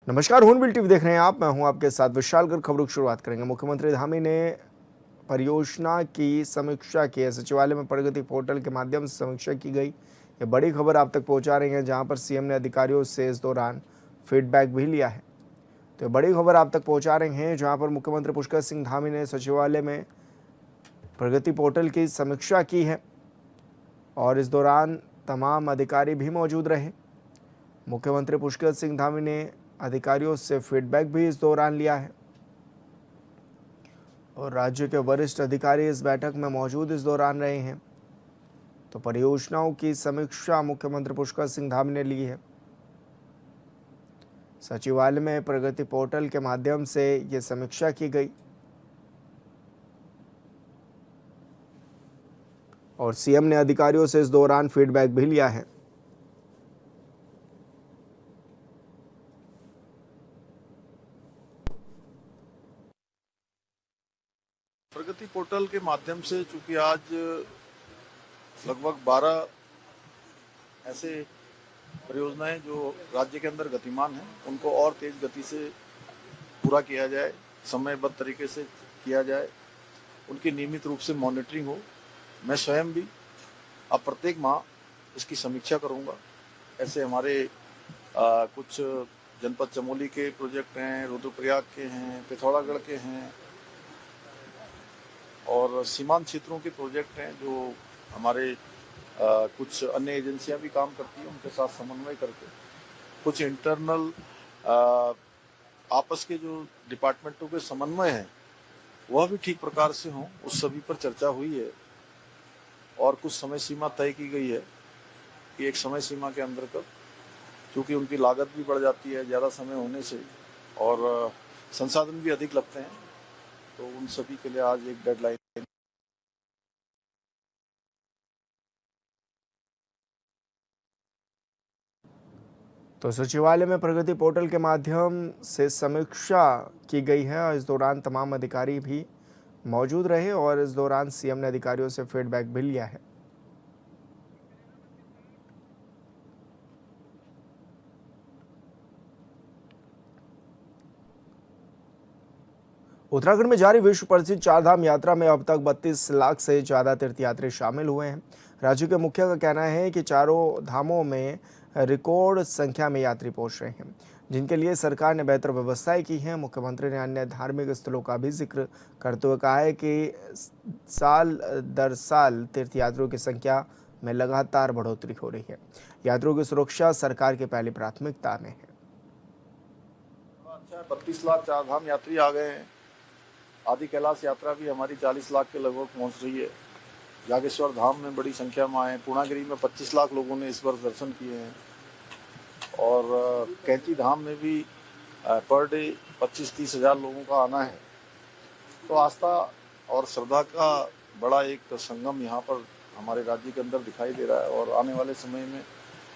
नमस्कार, हूनबिल टीवी देख रहे हैं आप। मैं हूं आपके साथ विशाल कर। खबरों की शुरुआत करेंगे। मुख्यमंत्री धामी ने परियोजना की समीक्षा की है। सचिवालय में प्रगति पोर्टल के माध्यम से समीक्षा की गई। ये बड़ी खबर आप तक पहुंचा रही है, जहां पर सीएम ने अधिकारियों से इस दौरान फीडबैक भी लिया है। तो ये बड़ी खबर आप तक पहुंचा रहे हैं, जहां पर मुख्यमंत्री पुष्कर सिंह धामी ने सचिवालय में प्रगति पोर्टल की समीक्षा की है और इस दौरान तमाम अधिकारी भी मौजूद रहे। मुख्यमंत्री पुष्कर सिंह धामी ने अधिकारियों से फीडबैक भी इस दौरान लिया है और राज्य के वरिष्ठ अधिकारी इस बैठक में मौजूद इस दौरान रहे हैं। तो परियोजनाओं की समीक्षा मुख्यमंत्री पुष्कर सिंह धामी ने ली है। सचिवालय में प्रगति पोर्टल के माध्यम से ये समीक्षा की गई और सीएम ने अधिकारियों से इस दौरान फीडबैक भी लिया है। प्रगति पोर्टल के माध्यम से चूंकि आज लगभग 12 ऐसे परियोजनाएं जो राज्य के अंदर गतिमान हैं, उनको और तेज गति से पूरा किया जाए, समयबद्ध तरीके से किया जाए, उनकी नियमित रूप से मॉनिटरिंग हो। मैं स्वयं भी अब प्रत्येक माह इसकी समीक्षा करूंगा। ऐसे हमारे कुछ जनपद चमोली के प्रोजेक्ट हैं, रुद्रप्रयाग के हैं, पिथौरागढ़ के हैं और सीमांत क्षेत्रों के प्रोजेक्ट हैं जो हमारे कुछ अन्य एजेंसियां भी काम करती हैं, उनके साथ समन्वय करके कुछ इंटरनल आपस के जो डिपार्टमेंटों के समन्वय हैं वह भी ठीक प्रकार से हों, उस सभी पर चर्चा हुई है और कुछ समय सीमा तय की गई है कि एक समय सीमा के अंदर कर, क्योंकि उनकी लागत भी बढ़ जाती है ज़्यादा समय होने से और संसाधन भी अधिक लगते हैं, तो उन सभी के लिए आज एक डेडलाइन। तो सचिवालय में प्रगति पोर्टल के माध्यम से समीक्षा की गई है और इस दौरान तमाम अधिकारी भी मौजूद रहे और इस दौरान सीएम ने अधिकारियों से फीडबैक भी लिया है। उत्तराखंड में जारी विश्व प्रसिद्ध चारधाम यात्रा में अब तक 32 लाख से ज़्यादा तीर्थयात्री शामिल हुए हैं। राज्य के मुखिया का कहना है कि चारों धामों में रिकॉर्ड संख्या में यात्री पहुंच रहे हैं, जिनके लिए सरकार ने बेहतर व्यवस्थाएं की हैं। मुख्यमंत्री ने अन्य धार्मिक स्थलों का भी जिक्र करते हुए कहा है कि साल दर साल तीर्थयात्रियों की संख्या में लगातार बढ़ोतरी हो रही है। यात्रियों की सुरक्षा सरकार की पहली प्राथमिकता में है। अच्छा, 32 लाख चारधाम यात्री आ गए हैं। आदि कैलाश यात्रा भी हमारी 40 लाख के लगभग पहुंच रही है। जागेश्वर धाम में बड़ी संख्या में आए। पूर्णागिरी में 25 लाख लोगों ने इस वर्ष दर्शन किए हैं और कैंची धाम में भी पर डे 25-30 हज़ार लोगों का आना है। तो आस्था और श्रद्धा का बड़ा एक संगम यहाँ पर हमारे राज्य के अंदर दिखाई दे रहा है और आने वाले समय में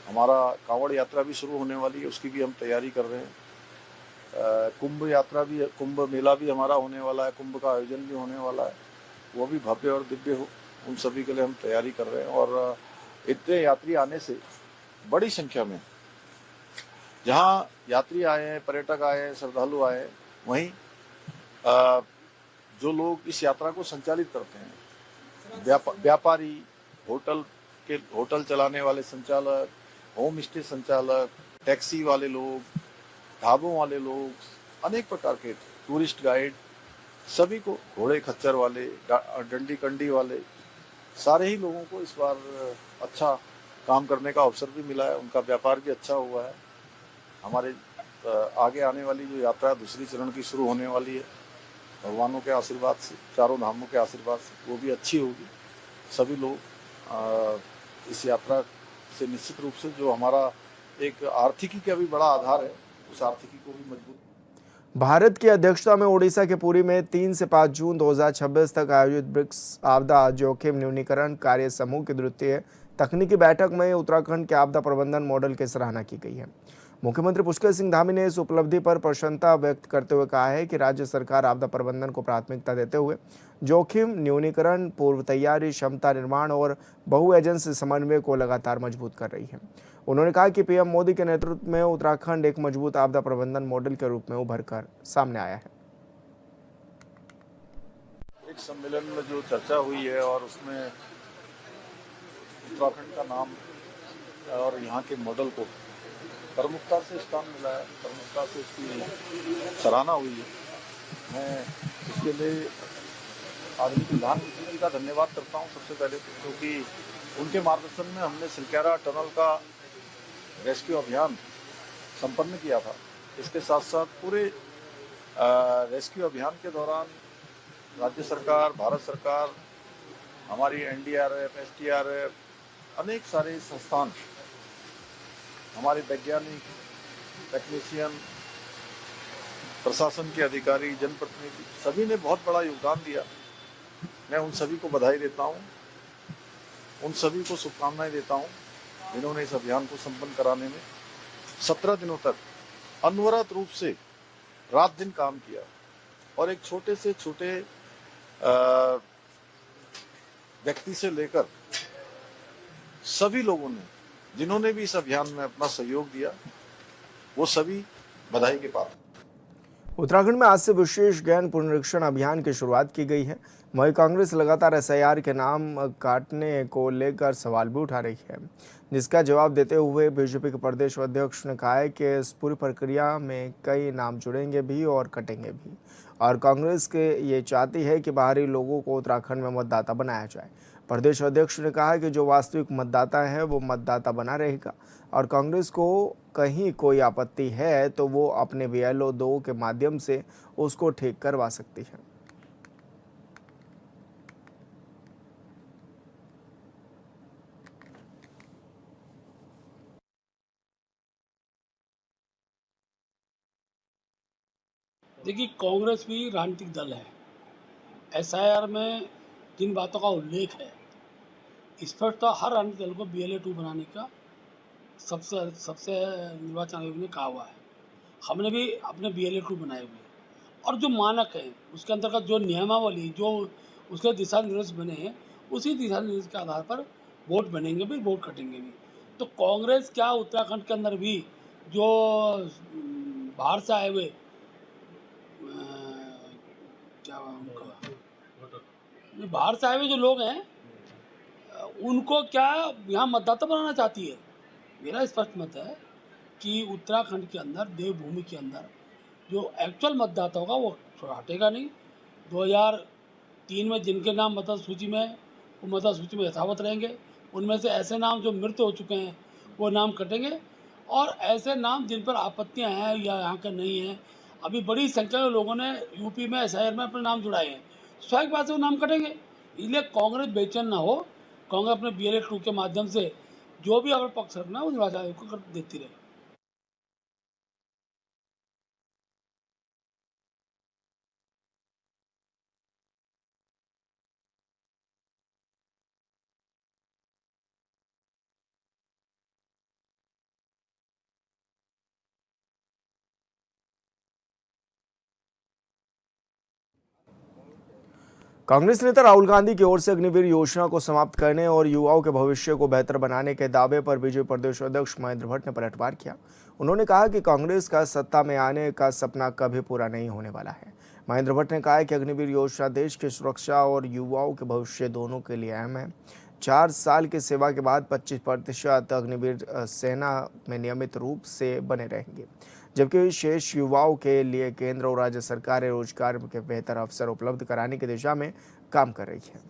हमारा कांवड़ यात्रा भी शुरू होने वाली है, उसकी भी हम तैयारी कर रहे हैं। कुंभ यात्रा भी, कुंभ मेला भी हमारा होने वाला है, कुंभ का आयोजन भी होने वाला है, वो भी भव्य और दिव्य हो, उन सभी के लिए हम तैयारी कर रहे हैं। और इतने यात्री आने से बड़ी संख्या में जहाँ यात्री आए हैं, पर्यटक आए हैं, श्रद्धालु आए हैं, वहीं जो लोग इस यात्रा को संचालित करते हैं, व्यापारी, होटल चलाने वाले संचालक, होम स्टे संचालक, टैक्सी वाले लोग, ढाबों वाले लोग, अनेक प्रकार के टूरिस्ट गाइड, सभी को, घोड़े खच्चर वाले, डंडी कंडी वाले, सारे ही लोगों को इस बार अच्छा काम करने का अवसर भी मिला है। उनका व्यापार भी अच्छा हुआ है। हमारे आगे आने वाली जो यात्रा दूसरी चरण की शुरू होने वाली है, भगवानों के आशीर्वाद से, चारों धामों के आशीर्वाद से, वो भी अच्छी होगी। सभी लोग इस यात्रा से निश्चित रूप से जो हमारा एक आर्थिकी का भी बड़ा आधार है, उस आर्थिकी को भी मजबूत। भारत की अध्यक्षता में ओडिशा के पुरी में 3 से 5 जून 2026 तक आयोजित ब्रिक्स आपदा जोखिम न्यूनीकरण कार्य समूह की द्वितीय तकनीकी बैठक में उत्तराखंड के आपदा प्रबंधन मॉडल की सराहना की गई है। मुख्यमंत्री पुष्कर सिंह धामी ने इस उपलब्धि पर प्रसन्नता व्यक्त करते हुए कहा है कि राज्य सरकार आपदा प्रबंधन को प्राथमिकता देते हुए जोखिम न्यूनीकरण, पूर्व तैयारी, क्षमता निर्माण और बहु एजेंसी समन्वय को लगातार मजबूत कर रही है। उन्होंने कहा कि पीएम मोदी के नेतृत्व में उत्तराखंड एक मजबूत आपदा प्रबंधन मॉडल के रूप में उभर कर सामने आया है। एक सम्मेलन में जो चर्चा हुई है और उसमें उत्तराखंड का नाम और यहाँ के मॉडल को प्रमुखता से स्थान मिला है, प्रमुखता से उसकी सराहना हुई है। मैं इसके लिए आदरणीय प्रधानमंत्री जी का धन्यवाद करता हूँ सबसे पहले, क्योंकि उनके मार्गदर्शन में हमने सिलक्यारा टनल का रेस्क्यू अभियान संपन्न किया था। इसके साथ साथ पूरे रेस्क्यू अभियान के दौरान राज्य सरकार, भारत सरकार, हमारी एनडीआरएफ, एसडीआरएफ, अनेक सारे संस्थान, हमारे वैज्ञानिक, टेक्नीशियन, प्रशासन के अधिकारी, जनप्रतिनिधि, सभी ने बहुत बड़ा योगदान दिया। मैं उन सभी को बधाई देता हूँ, उन सभी को शुभकामनाएं देता हूँ जिन्होंने इस अभियान को संपन्न कराने में 17 दिनों तक अनवरत रूप से रात दिन काम किया। और एक छोटे से छोटे व्यक्ति से लेकर सभी लोगों ने, जिन्होंने भी इस अभियान में अपना सहयोग दिया, वो सभी बधाई के पात्र। उत्तराखंड में आज से विशेष गहन पुनरीक्षण अभियान की शुरुआत की गई है। वहीं कांग्रेस लगातार एसआईआर के नाम काटने को लेकर सवाल भी उठा रही है, जिसका जवाब देते हुए बीजेपी के प्रदेश अध्यक्ष ने कहा है कि इस पूरी प्रक्रिया में कई नाम जुड़ेंगे भी और कटेंगे भी, और कांग्रेस के ये चाहती है कि बाहरी लोगों को उत्तराखंड में मतदाता बनाया जाए। प्रदेश अध्यक्ष ने कहा कि जो वास्तविक मतदाता है वो मतदाता बना रहेगा, और कांग्रेस को कहीं कोई आपत्ति है तो वो अपने BLO 2 के माध्यम से उसको ठीक करवा सकती है। देखिए, कांग्रेस भी राजनीतिक दल है। एसआईआर में जिन बातों का उल्लेख है, स्पष्ट तो हर राजनीतिक दल को BLO 2 बनाने का सबसे निर्वाचन आयोग ने कहा हुआ है। हमने भी अपने BLO 2 बनाए हुए हैं, और जो मानक है उसके अंतर्गत जो नियमावली, जो उसके दिशा निर्देश बने हैं, उसी दिशा निर्देश के आधार पर वोट बनेंगे भी, वोट कटेंगे भी। तो कांग्रेस क्या उत्तराखंड के अंदर भी जो बाहर से आए हुए क्या उनका बाहर से आए हुए जो लोग हैं, उनको क्या यहाँ मतदाता बनाना चाहती है? मेरा स्पष्ट मत है कि उत्तराखंड के अंदर, देवभूमि के अंदर जो एक्चुअल मतदाता होगा वो हटेगा नहीं। 2003 में जिनके नाम मतदाता सूची में, वो मतदाता सूची में यथावत रहेंगे। उनमें से ऐसे नाम जो मृत हो चुके हैं वो नाम कटेंगे, और ऐसे नाम जिन पर आपत्तियां हैं या यहाँ के नहीं हैं, अभी बड़ी संख्या में लोगों ने यूपी में एसआईआर में अपने नाम जुड़ाए हैं, स्वाभाविक बात से वो नाम कटेंगे। इसलिए कांग्रेस बेचैन ना हो, कांग्रेस अपने BLO 2 के माध्यम से जो भी अगर पक्ष रखना है वो निर्वाचन आयोग को कर देती रहे। कांग्रेस नेता राहुल गांधी की ओर से अग्निवीर योजना को समाप्त करने और युवाओं के भविष्य को बेहतर बनाने के दावे पर बीजेपी प्रदेश अध्यक्ष महेंद्र भट्ट ने पलटवार किया। उन्होंने कहा कि कांग्रेस का सत्ता में आने का सपना कभी पूरा नहीं होने वाला है। महेंद्र भट्ट ने कहा कि अग्निवीर योजना देश की सुरक्षा और युवाओं के भविष्य दोनों के लिए अहम है। 4 साल की सेवा के बाद 25% अग्निवीर सेना में नियमित रूप से बने रहेंगे, जबकि शेष युवाओं के लिए केंद्र और राज्य सरकारें रोजगार के बेहतर अवसर उपलब्ध कराने की दिशा में काम कर रही है।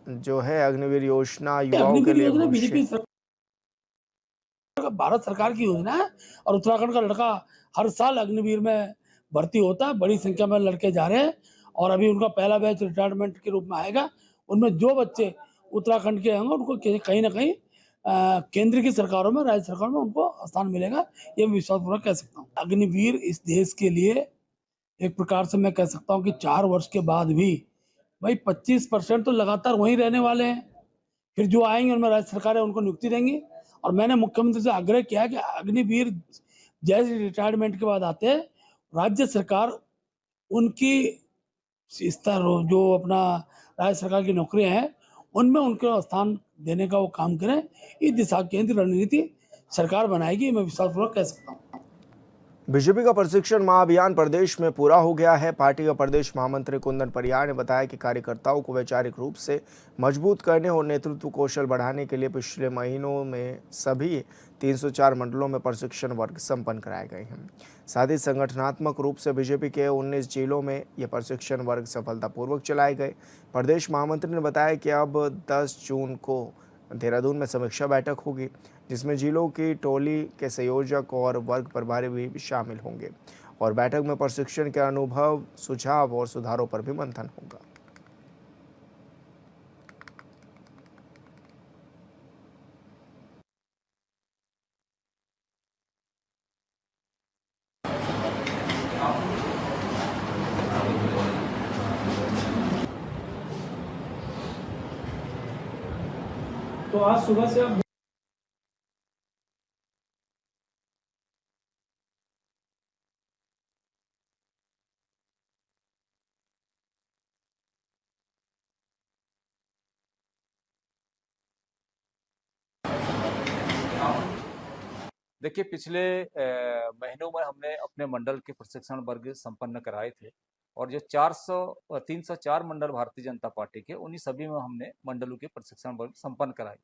जो है अग्निवीर योजना युवाओं के लिए बीजेपी भारत सरकार की योजना है, और उत्तराखंड का लड़का हर साल अग्निवीर में भर्ती होता है। बड़ी संख्या में लड़के जा रहे हैं, और अभी उनका पहला बैच रिटायरमेंट के रूप में आएगा। उनमें जो बच्चे उत्तराखंड के होंगे उनको कहीं ना कहीं केंद्र की सरकारों में, राज्य सरकारों में उनको स्थान मिलेगा, ये मैं विश्वासपूर्वक कह सकता हूँ। अग्निवीर इस देश के लिए एक प्रकार से मैं कह सकता हूँ कि 4 वर्ष के बाद भी भाई 25% तो लगातार वहीं रहने वाले हैं। फिर जो आएंगे उनमें राज्य सरकारें उनको नियुक्ति देंगी, और मैंने मुख्यमंत्री से आग्रह किया कि अग्निवीर जैसे रिटायरमेंट के बाद आते हैं, राज्य सरकार उनकी स्तर जो अपना राज्य सरकार की नौकरियां हैं उनमें उनको स्थान देने का वो काम करें। इस दिशा केंद्रीय रणनीति सरकार बनाएगी, मैं विश्वासपूर्वक कह सकता हूँ। बीजेपी का प्रशिक्षण महाअभियान प्रदेश में पूरा हो गया है। पार्टी का प्रदेश महामंत्री कुंदन परियार ने बताया कि कार्यकर्ताओं को वैचारिक रूप से मजबूत करने और नेतृत्व कौशल बढ़ाने के लिए पिछले महीनों में सभी 304 मंडलों में प्रशिक्षण वर्ग संपन्न कराए गए हैं। साथ ही संगठनात्मक रूप से बीजेपी के 19 जिलों में ये प्रशिक्षण वर्ग सफलतापूर्वक चलाए गए। प्रदेश महामंत्री ने बताया कि अब 10 जून को देहरादून में समीक्षा बैठक होगी, जिसमें जिलों की टोली के संयोजक और वर्ग प्रभारी भी शामिल होंगे और बैठक में प्रशिक्षण के अनुभव, सुझाव और सुधारों पर भी मंथन होगा। तो आज सुबह से आप देखिए, पिछले महीनों में हमने अपने मंडल के प्रशिक्षण वर्ग संपन्न कराए थे और जो 304 मंडल भारतीय जनता पार्टी के, उन्हीं सभी में हमने मंडलों के प्रशिक्षण वर्ग संपन्न कराए।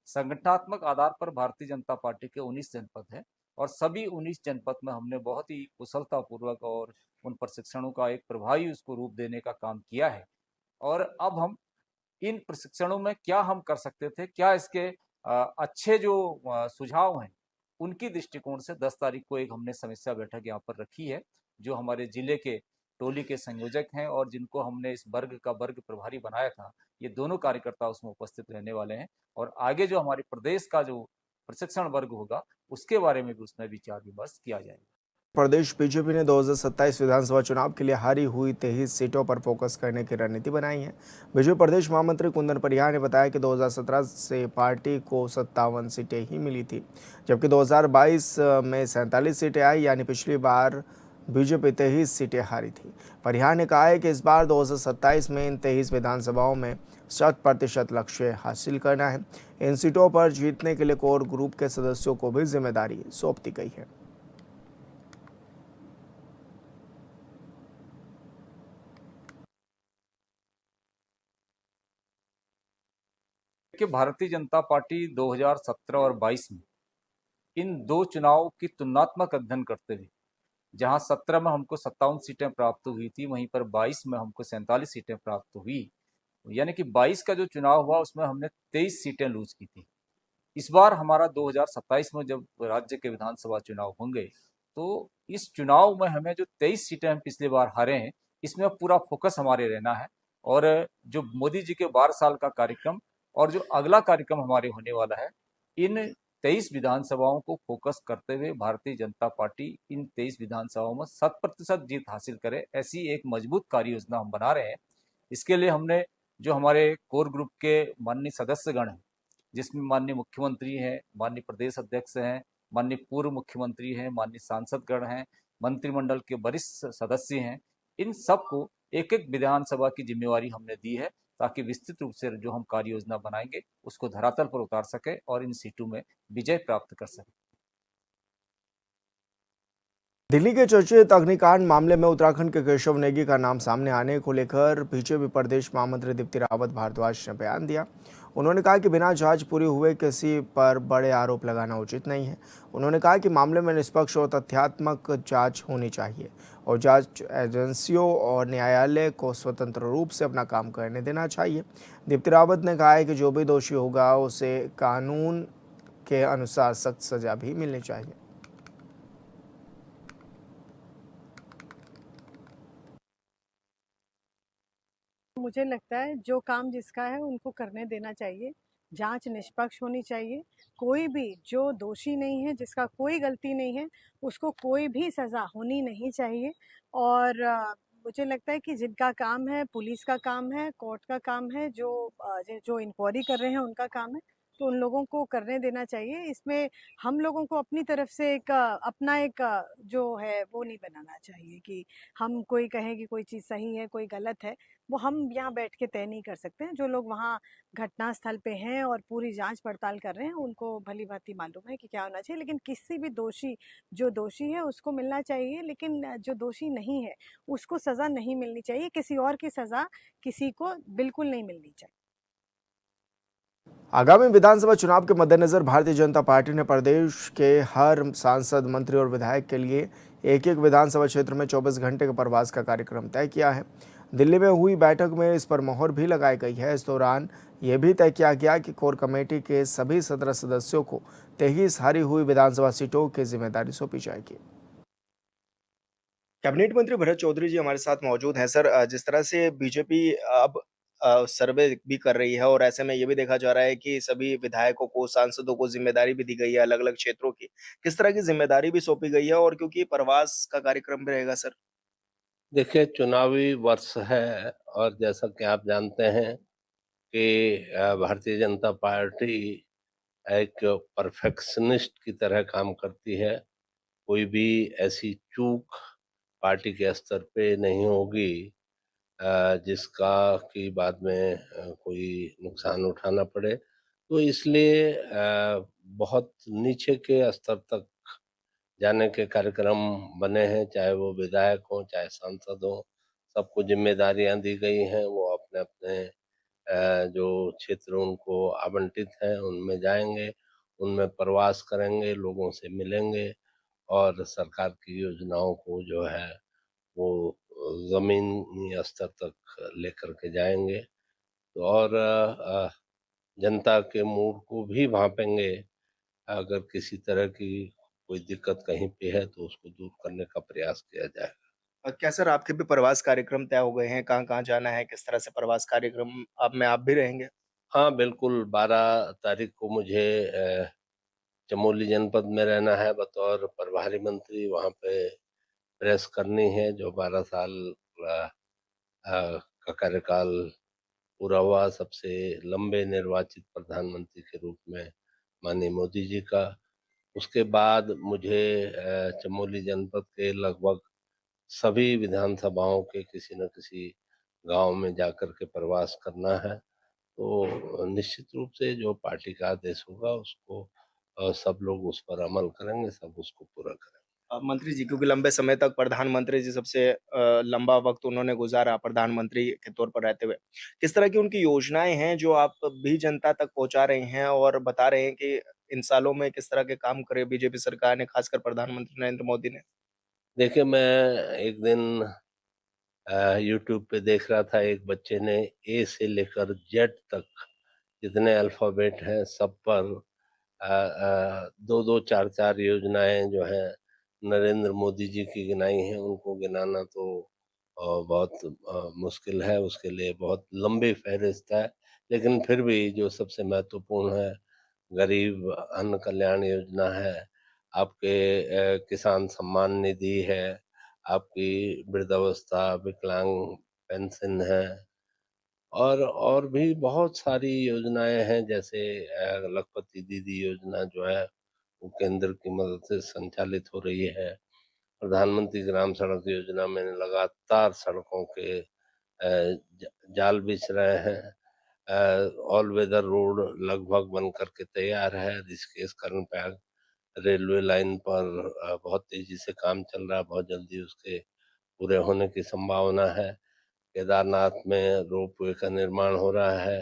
संगठनात्मक आधार पर भारतीय जनता पार्टी के 19 जनपद हैं और सभी 19 जनपद में हमने बहुत ही कुशलतापूर्वक और उन प्रशिक्षणों का एक प्रभावी उसको रूप देने का काम किया है। और अब हम इन प्रशिक्षणों में क्या हम कर सकते थे, क्या इसके अच्छे जो सुझाव हैं, उनकी दृष्टिकोण से 10 तारीख को एक हमने समीक्षा बैठक यहाँ पर रखी है। जो हमारे जिले के टोली के संयोजक हैं और जिनको हमने इस वर्ग का वर्ग प्रभारी बनाया था, ये दोनों कार्यकर्ता उसमें उपस्थित रहने वाले हैं और आगे जो हमारे प्रदेश का जो प्रशिक्षण वर्ग होगा उसके बारे में भी उसमें विचार विमर्श किया जाएगा। प्रदेश बीजेपी ने 2027 विधानसभा चुनाव के लिए हारी हुई 23 सीटों पर फोकस करने की रणनीति बनाई है। बीजेपी प्रदेश महामंत्री कुंदन परियार ने बताया कि 2017 से पार्टी को 57 सीटें ही मिली थी, जबकि 2022 में 47 सीटें आई, यानी पिछली बार बीजेपी 23 सीटें हारी थी। परियार ने कहा है कि इस बार 2027 में इन 23 विधानसभाओं में 100% लक्ष्य हासिल करना है। इन सीटों पर जीतने के लिए कोर ग्रुप के सदस्यों को भी जिम्मेदारी सौंप दी गई है। कि भारतीय जनता पार्टी 2017 और 22 में इन दो चुनाव की तुलनात्मक अध्ययन करते हुए, जहां 17 में हमको 57 सीटें प्राप्त हुई थी, वहीं पर 22 में हमको 47 सीटें प्राप्त हुई, यानी कि 22 का जो चुनाव हुआ उसमें हमने 23 सीटें लूज की थी। इस बार हमारा 2027 में जब राज्य के विधानसभा चुनाव होंगे, तो इस चुनाव में हमें जो 23 सीटें हम पिछली बार हारे हैं, इसमें पूरा फोकस हमारे रहना है और जो मोदी जी के 12 साल का कार्यक्रम और जो अगला कार्यक्रम हमारे होने वाला है, इन 23 विधानसभाओं को फोकस करते हुए भारतीय जनता पार्टी इन 23 विधानसभाओं में 100% जीत हासिल करे, ऐसी एक मजबूत कार्य योजना हम बना रहे हैं। इसके लिए हमने जो हमारे कोर ग्रुप के माननीय सदस्यगण हैं, जिसमें माननीय मुख्यमंत्री हैं, माननीय प्रदेश अध्यक्ष हैं, माननीय पूर्व मुख्यमंत्री हैं, माननीय सांसदगण हैं, मंत्रिमंडल के वरिष्ठ सदस्य हैं, इन सबको एक एक विधानसभा की जिम्मेवारी हमने दी है ताकि विस्तृत रूप से जो हम कार्य योजना बनाएंगे उसको धरातल पर उतार सके और इन सीटों में विजय प्राप्त कर सके। दिल्ली के चर्चित अग्निकांड मामले में उत्तराखंड के केशव नेगी का नाम सामने आने को लेकर बीजेपी प्रदेश महामंत्री दीप्ति रावत भारद्वाज ने बयान दिया। उन्होंने कहा कि बिना जांच पूरी हुए किसी पर बड़े आरोप लगाना उचित नहीं है। उन्होंने कहा कि मामले में निष्पक्ष और तथ्यात्मक जांच होनी चाहिए और जांच एजेंसियों और न्यायालय को स्वतंत्र रूप से अपना काम करने देना चाहिए। दीप्ति रावत ने कहा है कि जो भी दोषी होगा उसे कानून के अनुसार सख्त सजा भी मिलनी चाहिए। मुझे लगता है जो काम जिसका है उनको करने देना चाहिए। जांच निष्पक्ष होनी चाहिए। कोई भी जो दोषी नहीं है, जिसका कोई गलती नहीं है, उसको कोई भी सज़ा होनी नहीं चाहिए। और मुझे लगता है कि जिनका काम है, पुलिस का काम है, कोर्ट का काम है, जो इंक्वायरी कर रहे हैं उनका काम है, तो उन लोगों को करने देना चाहिए। इसमें हम लोगों को अपनी तरफ से अपना जो है वो नहीं बनाना चाहिए कि हम कोई कहें कि कोई चीज़ सही है, कोई गलत है। वो हम यहाँ बैठ के तय नहीं कर सकते हैं। जो लोग वहाँ घटनास्थल पे हैं और पूरी जांच पड़ताल कर रहे हैं, उनको भली भांति मालूम है कि क्या होना चाहिए। लेकिन किसी भी जो दोषी है उसको मिलना चाहिए, लेकिन जो दोषी नहीं है उसको सज़ा नहीं मिलनी चाहिए। किसी और की सज़ा किसी को बिल्कुल नहीं मिलनी चाहिए। आगामी विधानसभा चुनाव के मद्देनजर भारतीय जनता पार्टी ने प्रदेश के हर सांसद, मंत्री और विधायक के लिए एक एक विधानसभा क्षेत्र में 24 घंटे के प्रवास का कार्यक्रम तय किया है। दिल्ली में हुई बैठक में इस पर मोहर भी लगाई गई है। इस दौरान यह भी तय किया गया कि कोर कमेटी के सभी 17 सदस्यों को 23 हारी हुई विधानसभा सीटों की जिम्मेदारी सौंपी जाएगी। कैबिनेट मंत्री भरत चौधरी जी हमारे साथ मौजूद हैं। सर, जिस तरह से बीजेपी अब सर्वे भी कर रही है और ऐसे में ये भी देखा जा रहा है कि सभी विधायकों को, सांसदों को जिम्मेदारी भी दी गई है अलग-अलग क्षेत्रों की। किस तरह की जिम्मेदारी भी सौंपी गई है और क्योंकि प्रवास का कार्यक्रम भी रहेगा सर? देखिए, चुनावी वर्ष है और जैसा कि आप जानते हैं कि भारतीय जनता पार्टी एक परफेक्शनिस्ट की तरह काम करती है। कोई भी ऐसी चूक पार्टी के स्तर पे नहीं होगी जिसका कि बाद में कोई नुकसान उठाना पड़े। तो इसलिए बहुत नीचे के स्तर तक जाने के कार्यक्रम बने हैं, चाहे वो विधायक हों, चाहे सांसद हों, सबको ज़िम्मेदारियाँ दी गई हैं। वो अपने-अपने जो क्षेत्र उनको आवंटित हैं, उनमें जाएँगे, उनमें प्रवास करेंगे, लोगों से मिलेंगे और सरकार की योजनाओं को जो है वो ज़मीनी स्तर तक लेकर के जाएँगे। तो और जनता के मूड को भी भांपेंगे। अगर किसी तरह की कोई दिक्कत कहीं पे है तो उसको दूर करने का प्रयास किया जाएगा। क्या सर आपके भी प्रवास कार्यक्रम तय हो गए हैं? कहाँ-कहाँ जाना है? किस तरह से प्रवास कार्यक्रम आप भी रहेंगे? हाँ, बिल्कुल 12 तारीख को मुझे चमोली जनपद में रहना है बतौर प्रभारी मंत्री। वहाँ पे प्रेस करनी है जो 12 साल अ का कार्यकाल पूरा हुआ, सबसे लंबे निर्वाचित प्रधानमंत्री के रूप में माननीय मोदी जी का। उसके बाद मुझे चमोली जनपद के लगभग सभी विधानसभाओं के किसी न किसी गांव में जाकर के प्रवास करना है। तो निश्चित रूप से जो पार्टी का आदेश होगा उसको सब लोग उस पर अमल करेंगे, सब उसको पूरा करेंगे। मंत्री जी, क्योंकि लंबे समय तक प्रधानमंत्री जी सबसे लंबा वक्त उन्होंने गुजारा प्रधानमंत्री के तौर पर रहते हुए। किस तरह की उनकी योजनाएँ हैं जो आप भी जनता तक पहुँचा रहे हैं और बता रहे हैं कि इन सालों में किस तरह के काम करे बीजेपी सरकार ने, खासकर प्रधानमंत्री नरेंद्र मोदी ने? देखिए, मैं एक दिन यूट्यूब पे देख रहा था, एक बच्चे ने ए से लेकर जेड तक जितने अल्फ़ाबेट हैं सब पर 2-2 4-4 योजनाएँ जो हैं नरेंद्र मोदी जी की गिनाई हैं। उनको गिनाना तो बहुत मुश्किल है, उसके लिए बहुत लंबी फ़हरिस्त है। लेकिन फिर भी जो सबसे महत्वपूर्ण है, गरीब अन्न कल्याण योजना है, आपके किसान सम्मान निधि है, आपकी वृद्धावस्था, विकलांग पेंशन है और भी बहुत सारी योजनाएँ हैं जैसे लखपति दीदी योजना जो है वो केंद्र की मदद से संचालित हो रही है। प्रधानमंत्री ग्राम सड़क योजना में लगातार सड़कों के जाल बिछ रहे हैं। ऑल वेदर रोड लगभग बन करके तैयार है। ऋषिकेश कर्णप्रयाग रेलवे लाइन पर बहुत तेजी से काम चल रहा है, बहुत जल्दी उसके पूरे होने की संभावना है। केदारनाथ में रोपवे का निर्माण हो रहा है,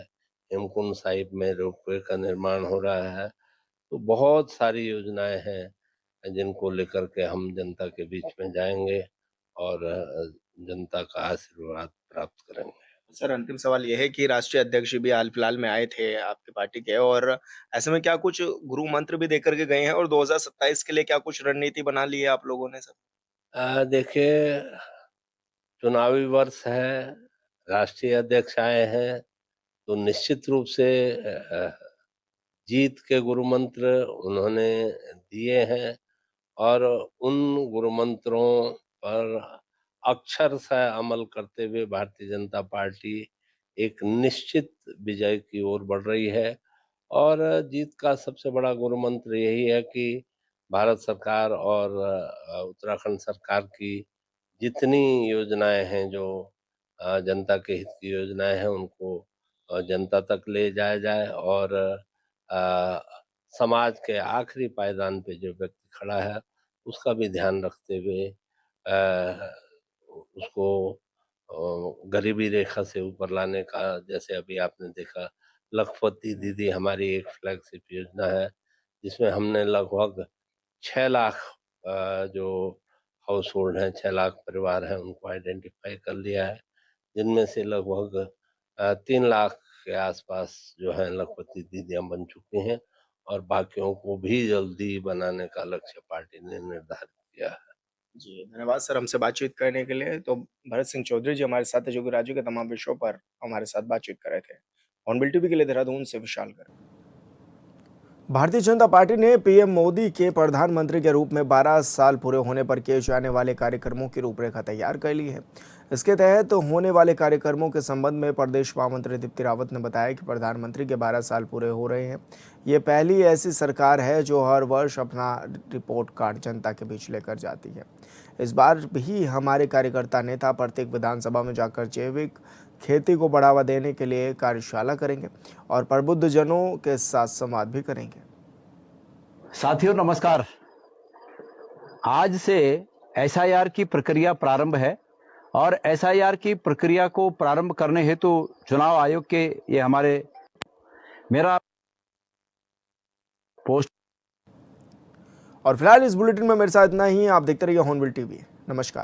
हेमकुंड साहिब में रोपवे का निर्माण हो रहा है। तो बहुत सारी योजनाएं हैं जिनको लेकर के हम जनता के बीच में जाएंगे और जनता का आशीर्वाद प्राप्त करेंगे। सर, अंतिम सवाल ये है कि राष्ट्रीय अध्यक्ष भी हाल-फिलहाल में आए थे आपकी पार्टी के और ऐसे में क्या कुछ गुरु मंत्र भी देकर के गए हैं और 2027 के लिए क्या कुछ रणनीति बना ली है आप लोगों ने सर? देखिए, चुनावी वर्ष है, राष्ट्रीय अध्यक्ष आए हैं, तो निश्चित रूप से जीत के गुरु मंत्र उन्होंने दिए हैं और उन गुरु मंत्रों पर अक्षरशः अमल करते हुए भारतीय जनता पार्टी एक निश्चित विजय की ओर बढ़ रही है और जीत का सबसे बड़ा गुरु मंत्र यही है कि भारत सरकार और उत्तराखंड सरकार की जितनी योजनाएं हैं जो जनता के हित की योजनाएं हैं उनको जनता तक ले जाया जाए और समाज के आखिरी पायदान पे जो व्यक्ति खड़ा है उसका भी ध्यान रखते हुए उसको गरीबी रेखा से ऊपर लाने का, जैसे अभी आपने देखा लखपति दीदी हमारी एक फ्लैगशिप योजना है जिसमें हमने लगभग 6 लाख जो हाउस होल्ड हैं, 6 लाख परिवार हैं, उनको आइडेंटिफाई कर लिया है, जिनमें से लगभग 3 लाख के आसपास जो हैं लखपति दीदियां बन चुकी हैं और बाकियों को भी जल्दी बनाने का लक्ष्य पार्टी ने निर्धारित किया है। जी, धन्यवाद सर हमसे बातचीत करने के लिए। तो भरत सिंह चौधरी जी हमारे साथ हैं, जो कि राज्य के तमाम विषयों पर हमारे साथ बातचीत कर रहे थे। हॉर्नबिल टीवी के लिए देहरादून से विशाल गर्ग। भारतीय जनता पार्टी ने पीएम मोदी के प्रधानमंत्री के रूप में 12 साल पूरे होने पर किए जाने वाले कार्यक्रमों की रूपरेखा तैयार कर ली है। इसके तहत होने वाले कार्यक्रमों के संबंध में प्रदेश महामंत्री दीप्ति रावत ने बताया कि प्रधानमंत्री के 12 साल पूरे हो रहे हैं। ये पहली ऐसी सरकार है जो हर वर्ष अपना रिपोर्ट कार्ड जनता के बीच लेकर जाती है। इस बार भी हमारे कार्यकर्ता नेता प्रत्येक विधानसभा में जाकर जैविक खेती को बढ़ावा देने के लिए कार्यशाला करेंगे और प्रबुद्ध जनों के साथ संवाद भी करेंगे। साथियों नमस्कार। आज से एसआईआर की प्रक्रिया प्रारंभ है और एसआईआर की प्रक्रिया को प्रारंभ करने हेतु चुनाव आयोग के ये हमारे मेरा पोस्ट। और फिलहाल इस बुलेटिन में मेरे साथ इतना ही। आप देखते रहिए हॉर्नबिल टीवी। नमस्कार।